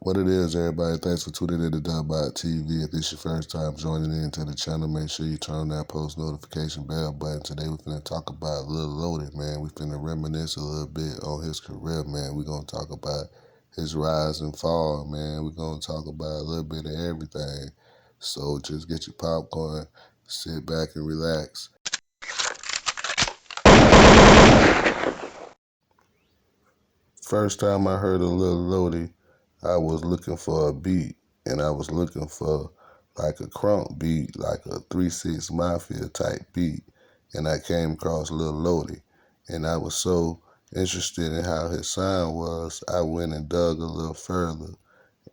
What it is, everybody, thanks for tuning in to Dubot TV. If this is your first time joining into the channel, make sure you turn on that post notification bell button. Today we're finna talk about Lil Lody, man. We finna reminisce a little bit on his career, man. We're gonna talk about his rise and fall, man. We're gonna talk about a little bit of everything. So just get your popcorn, sit back and relax. First time I heard of Lil Lody, I was looking for a beat, and I was looking for like a crunk beat, like a 3-6 Mafia type beat, and I came across Lil Lody, and I was so interested in how his sound was, I went and dug a little further,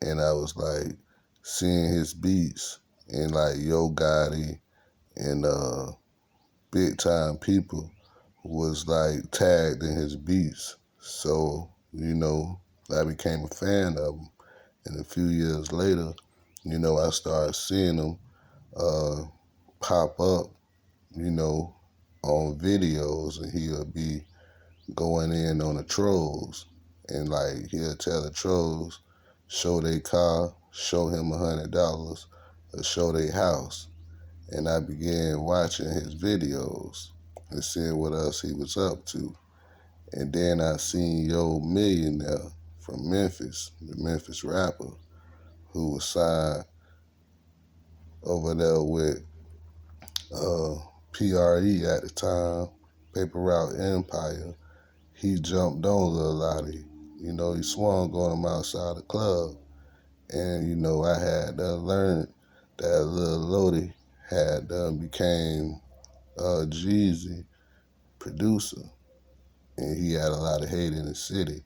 and I was like seeing his beats, and like Yo Gotti and Big Time People was like tagged in his beats. So, I became a fan of him. And a few years later, I started seeing him uh, pop up, you know, on videos, and he'll be going in on the trolls. And like he'll tell the trolls, show their car, show him $100, or show their house. And I began watching his videos and seeing what else he was up to. And then I seen Yo Millionaire from Memphis, the Memphis rapper, who was signed over there with uh, PRE at the time, Paper Route Empire. He jumped on Lil Lottie. He swung on him outside the club. And, I had learned that Lil Lody had became Jeezy producer. And he had a lot of hate in the city.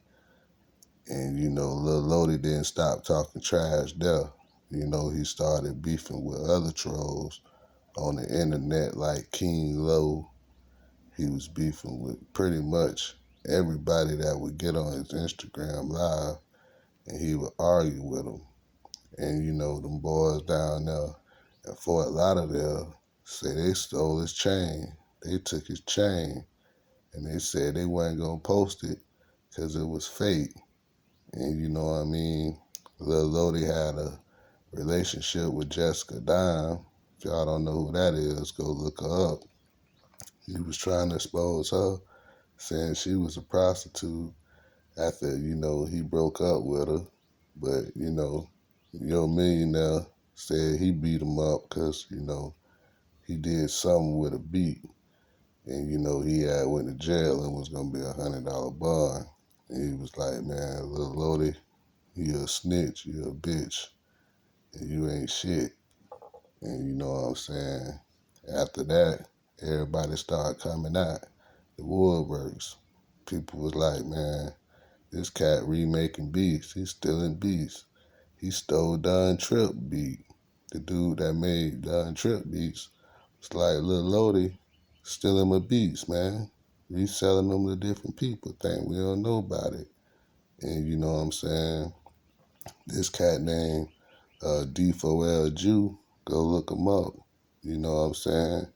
And, Lil Lody didn't stop talking trash there. He started beefing with other trolls on the internet like King Low. He was beefing with pretty much everybody that would get on his Instagram live, and he would argue with them. And, them boys down there in Fort Lauderdale say they stole his chain. They took his chain, and they said they wasn't going to post it because it was fake. And you know what I mean? Lil Lody had a relationship with Jessica Dime. If y'all don't know who that is, go look her up. He was trying to expose her, saying she was a prostitute after, he broke up with her. But, Yo Millionaire said he beat him up because, he did something with a beat. And, he had went to jail and was going to be $100 bond. And he was like, man, Lil Lody, you a snitch, you a bitch, and you ain't shit. And you know what I'm saying? After that, everybody started coming out. The woodworks. People was like, man, this cat remaking beats. He's stealing beats. He stole Don Trip beat. The dude that made Don Trip beats. It's like Lil Lody stealing my beats, man. Reselling them to different people. Think we don't know about it. And you know what I'm saying? This cat named D4L Jew, go look him up. You know what I'm saying?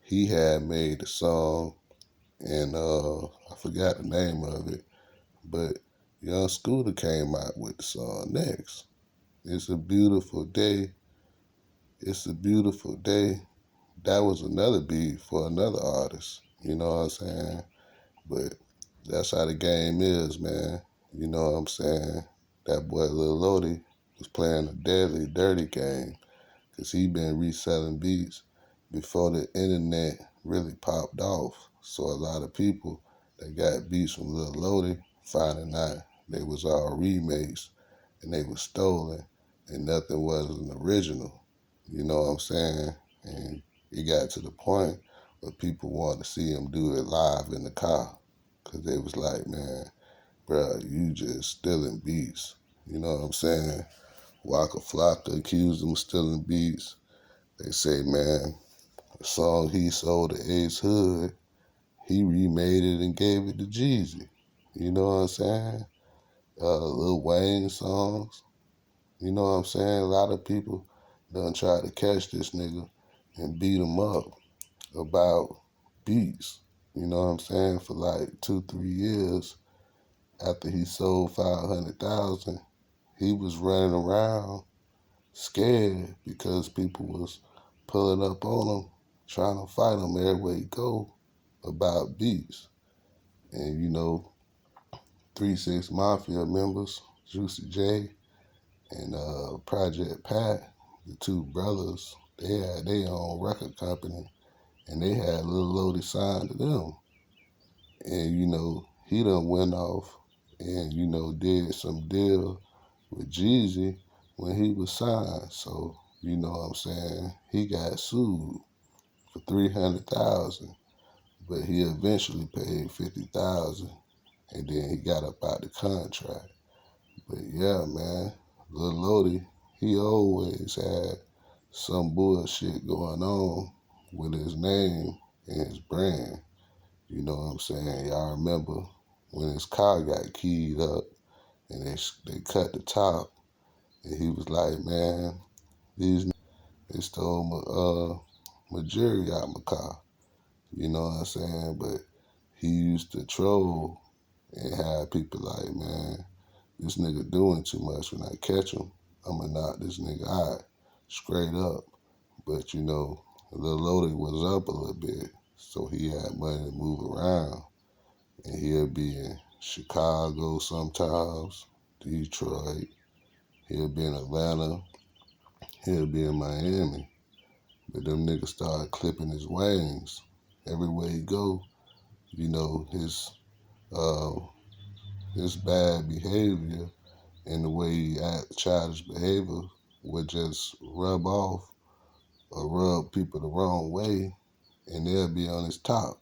He had made a song, and I forgot the name of it, but Young Scooter came out with the song next. It's a beautiful day. It's a beautiful day. That was another beat for another artist. You know what I'm saying? But that's how the game is, man. You know what I'm saying? That boy Lil Lody was playing a deadly, dirty game because he been reselling beats before the internet really popped off. So a lot of people that got beats from Lil Lody finding out they was all remakes and they was stolen and nothing was an original. You know what I'm saying? And it got to the point where people wanted to see him do it live in the car because they was like, man, bro, you just stealing beats. You know what I'm saying? Waka Flocka accused him of stealing beats. They say, man, the song he sold to Ace Hood, he remade it and gave it to Jeezy. You know what I'm saying? Lil Wayne songs. You know what I'm saying? A lot of people done tried to catch this nigga and beat him up about beats. You know what I'm saying? For like 2-3 years after he sold 500,000, he was running around scared because people was pulling up on him, trying to fight him everywhere he go about beats. And 3 6 Mafia members, Juicy J and Project Pat, the two brothers, they had their own record company and they had Lil Lody signed to them. And he done went off and did some deal with Jeezy when he was signed. So, you know what I'm saying? He got sued for 300,000, but he eventually paid 50,000 and then he got up out the contract. But yeah, man, Lil Lody, he always had some bullshit going on with his name and his brand. You know what I'm saying? Y'all remember when his car got keyed up and they cut the top and he was like, man, these they stole my jury out my car. You know what I'm saying? But he used to troll and have people like, man, this nigga doing too much. When I catch him, I'ma knock this nigga out straight up. But Lil Lody was up a little bit, so he had money to move around. And he'll be in Chicago sometimes, Detroit, he'll be in Atlanta, he'll be in Miami. But them niggas started clipping his wings. Everywhere he go, uh, his bad behavior and the way he act, childish behavior would just rub off or rub people the wrong way, and they'll be on his top,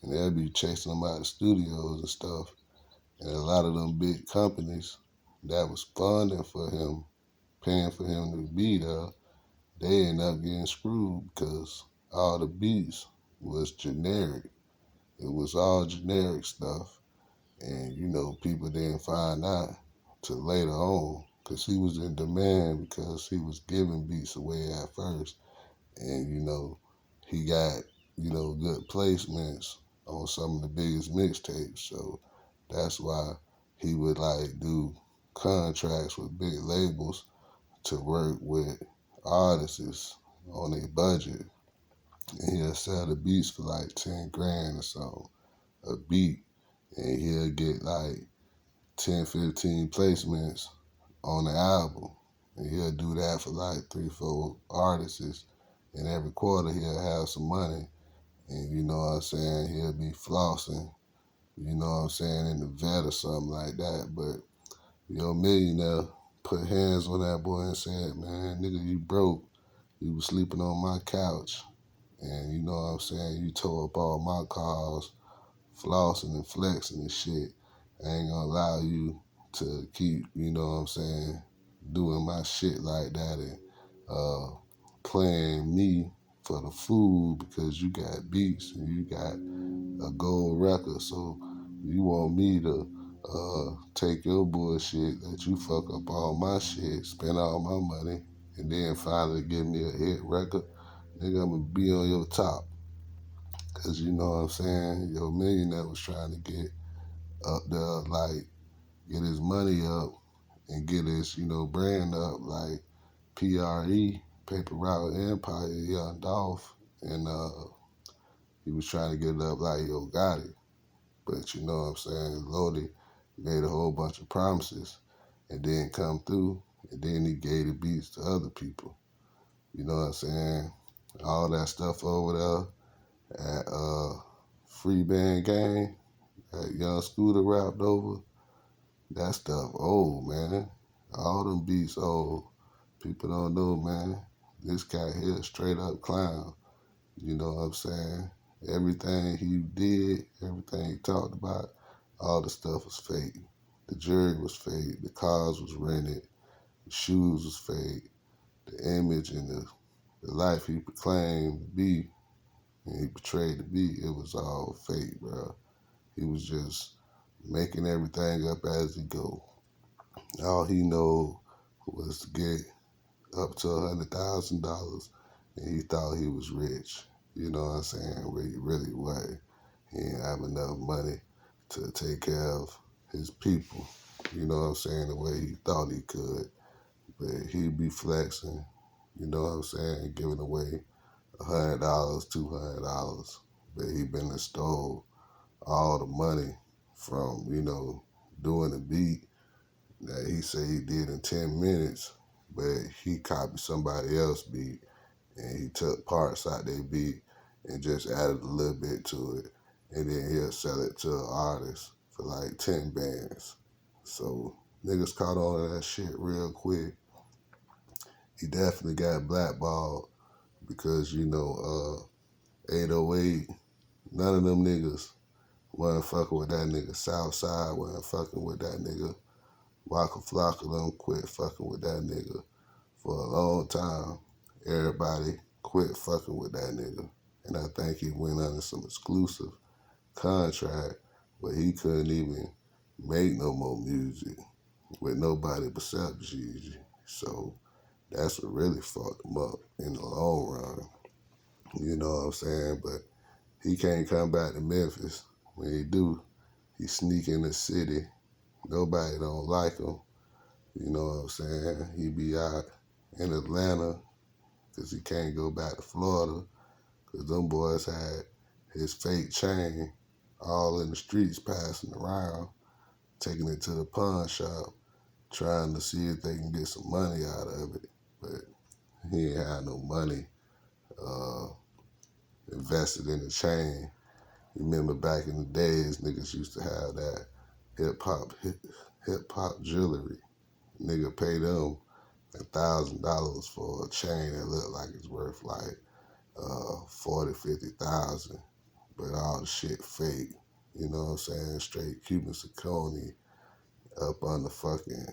and they'll be chasing him out of studios and stuff. And a lot of them big companies that was funding for him, paying for him to be there, they end up getting screwed because all the beats was generic. It was all generic stuff. And, people didn't find out till later on because he was in demand because he was giving beats away at first. And, he got, good placements on some of the biggest mixtapes. So that's why he would like do contracts with big labels to work with artists on a budget. And he'll sell the beats for like 10 grand or something, a beat. And he'll get like 10, 15 placements on the album. And he'll do that for like 3, 4 artists. And every quarter he'll have some money. And you know what I'm saying? He'll be flossing, you know what I'm saying, in the vet or something like that. But Yo Millionaire put hands on that boy and said, man, nigga, you broke. You was sleeping on my couch. And you know what I'm saying? You tore up all my cars, flossing and flexing and shit. I ain't gonna allow you to keep, you know what I'm saying, doing my shit like that and playing me for the food because you got beats and you got a gold record. So you want me to take your bullshit that you fuck up all my shit, spend all my money, and then finally give me a hit record. Nigga, I'm gonna be on your top. Cause you know what I'm saying? Yo Millionaire was trying to get up there, like get his money up and get his, brand up like PRE, Paper Route Empire, Young Dolph. And he was trying to get it up like Yo Gotti. But you know what I'm saying? Lodi made a whole bunch of promises and didn't come through. And then he gave the beats to other people. You know what I'm saying? All that stuff over there at Free Band Gang, that Young Scooter rapped over, that stuff old, man. All them beats old. People don't know, man. This guy here straight up clown. You know what I'm saying? Everything he did, everything he talked about, all the stuff was fake. The jury was fake. The cars was rented. The shoes was fake. The image and the life he proclaimed to be and he portrayed to be, it was all fake, bro. He was just making everything up as he go. All he know was to get up to $100,000 and he thought he was rich. You know what I'm saying? Where he really wasn't. He didn't have enough money to take care of his people. you know what I'm saying, the way he thought he could. But he'd be flexing, you know what I'm saying, giving away $100, $200. But he been and stole all the money from, you know, doing the beat that he said he did in 10 minutes, but he copied somebody else's beat and he took parts out their beat and just added a little bit to it. And then he'll sell it to an artist for like 10 bands. So niggas caught on to that shit real quick. He definitely got blackballed because, you know, 808, none of them niggas wasn't fucking with that nigga. Southside wasn't fucking with that nigga. Waka Flocka them quit fucking with that nigga for a long time. Everybody quit fucking with that nigga. And I think he went under some exclusive contract where he couldn't even make no more music with nobody except Jeezy. So that's what really fucked him up in the long run. You know what I'm saying? But he can't come back to Memphis. When he do, he sneak in the city. Nobody don't like him. You know what I'm saying? He be out in Atlanta because he can't go back to Florida because them boys had his fake chain all in the streets passing around, taking it to the pawn shop, trying to see if they can get some money out of it. But he ain't had no money uh, invested in the chain. You remember back in the days, niggas used to have that hip hop jewelry. Nigga pay them $1,000 for a chain that looked like it's worth like 40, 50,000, but all the shit fake. You know what I'm saying? Straight Cuban zirconia up on the fucking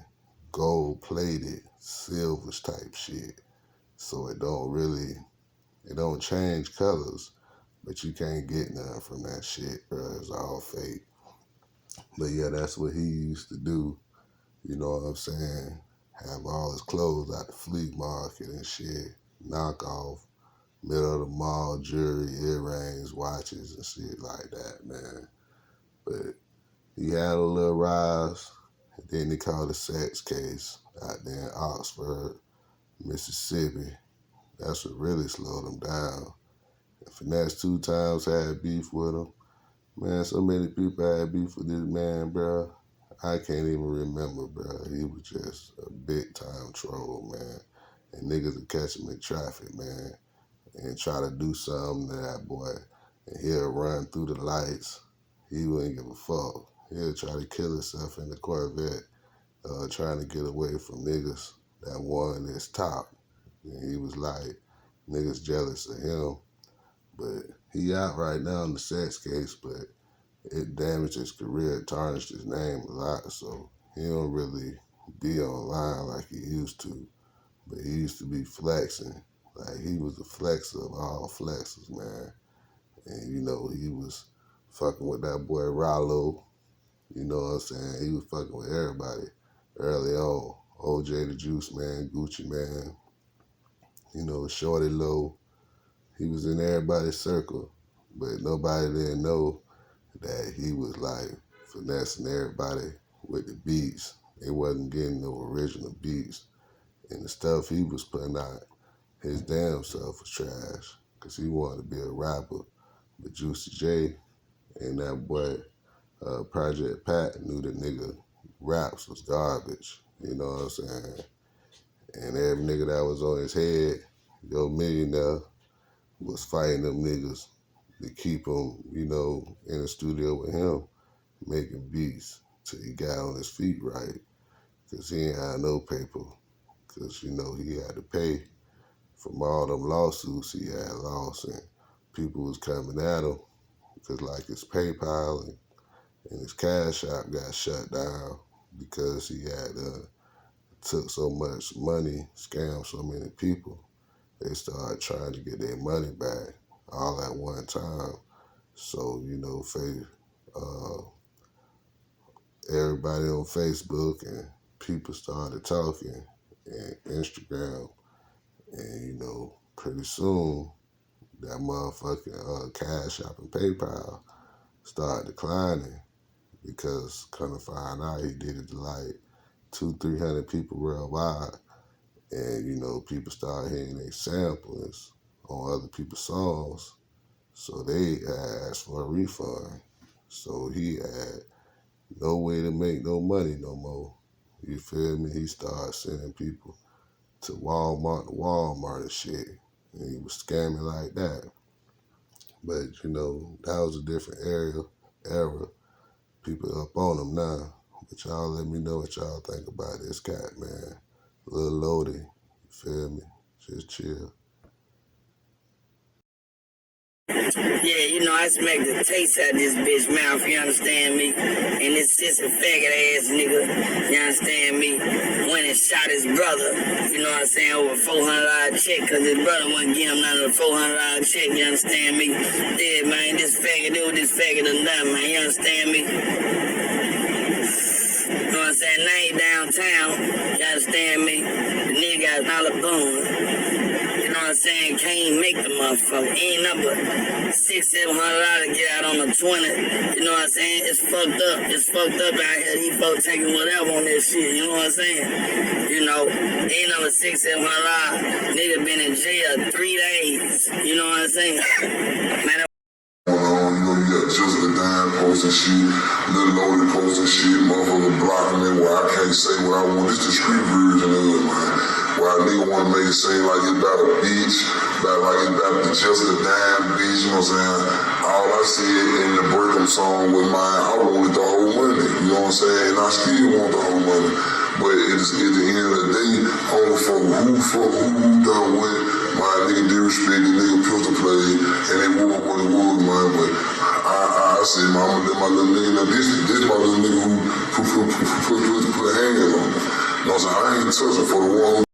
gold plated silvers type shit. So it don't change colors, but you can't get nothing from that shit, bro. It's all fake. But yeah, that's what he used to do. You know what I'm saying? Have all his clothes out the flea market and shit. Knock off, middle of the mall jewelry, earrings, watches, and shit like that, man. But he had a little rise. And then they called a sex case out there in Oxford, Mississippi. That's what really slowed him down. And Finesse 2 times had beef with him. Man, so many people had beef with this man, bro. I can't even remember, bro. He was just a big time troll, man. And niggas would catch him in traffic, man, and try to do something to that boy. And he'll run through the lights. He wouldn't give a fuck. He'll try to kill himself in the Corvette, trying to get away from niggas that won his top. And he was like, niggas jealous of him. But he out right now in the sex case, but it damaged his career, tarnished his name a lot, so he don't really be online like he used to. But he used to be flexing. Like, he was the flexer of all flexers, man. And, you know, he was fucking with that boy Rollo. You know what I'm saying? He was fucking with everybody early on. OJ the Juice Man, Gucci Man, you know, Shorty Low. He was in everybody's circle, but nobody didn't know that he was like finessing everybody with the beats. They wasn't getting no original beats. And the stuff he was putting out, his damn self was trash. Cause he wanted to be a rapper. But Juicy J and that boy Project Pat knew the nigga raps was garbage. You know what I'm saying? And every nigga that was on his head, Yo Millionaire, was fighting them niggas to keep him, you know, in the studio with him, making beats till he got on his feet right. Because he ain't had no paper. Because, you know, he had to pay from all them lawsuits he had lost. And people was coming at him because, like, his PayPal and his Cash App got shut down because he had took so much money, scammed so many people. They started trying to get their money back all at one time. So, you know, everybody on Facebook and people started talking and Instagram. And, you know, pretty soon that motherfucking Cash App and PayPal started declining. because kind of find out he did it to like 200-300 people worldwide. And, you know, people start hearing their samples on other people's songs. So they asked for a refund. So he had no way to make no money no more. You feel me? He started sending people to Walmart and shit. And he was scamming like that. But, you know, that was a different era. People up on him now. But y'all let me know what y'all think about this cat, man. Lil Lody, you feel me? Just chill. Yeah, you know, I smacked the taste out of this bitch mouth, you understand me? And this sis a faggot ass nigga, you understand me? Went and shot his brother, you know what I'm saying, over $400 check, cause his brother wasn't getting him none of the $400 check, you understand me? Yeah, man, this faggot do what this faggot done done, man, you understand me? You know what I'm saying? Now he downtown, you understand me? The nigga got dollar bone. You know what I'm saying? Can't even make the motherfucker. Ain't number $600-700 to get out on the 20. You know what I'm saying? It's fucked up. It's fucked up out here. These folks taking whatever on this shit. You know what I'm saying? You know, ain't number $600-700. Nigga been in jail 3 days. You know what I'm saying? Man, You know, you got Jeezy posting shit, Lil Lody posting shit, motherfucker blocking me where I can't say what I want. This the street version of it, man. Where a nigga wanna make it seem like it's about a beach, like it's about the just a dime beach, you know what I'm saying? All I said in the breakup song with mine, I wanted the whole money, you know what I'm saying? And I still want the whole money. But it's at the end of the day, only for who done what. My nigga disrespect, the nigga pistol play, and they wood what it was, man. But I said, man, I'm gonna let my little nigga know this my little nigga who put hands on me. You know what I'm saying? I ain't touching for the one who